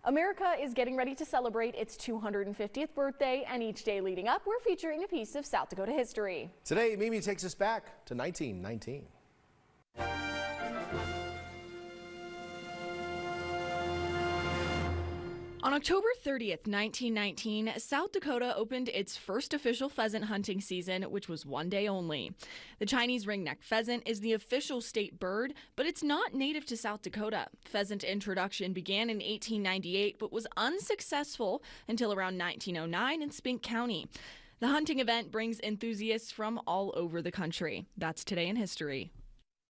America is getting ready to celebrate its 250th birthday, and each day leading up, we're featuring a piece of South Dakota history. Today, Mimi takes us back to 1919. On October 30th, 1919, South Dakota opened its first official pheasant hunting season, which was one day only. The Chinese ringneck pheasant is the official state bird, but it's not native to South Dakota. Pheasant introduction began in 1898, but was unsuccessful until around 1909 in Spink County. The hunting event brings enthusiasts from all over the country. That's Today in History.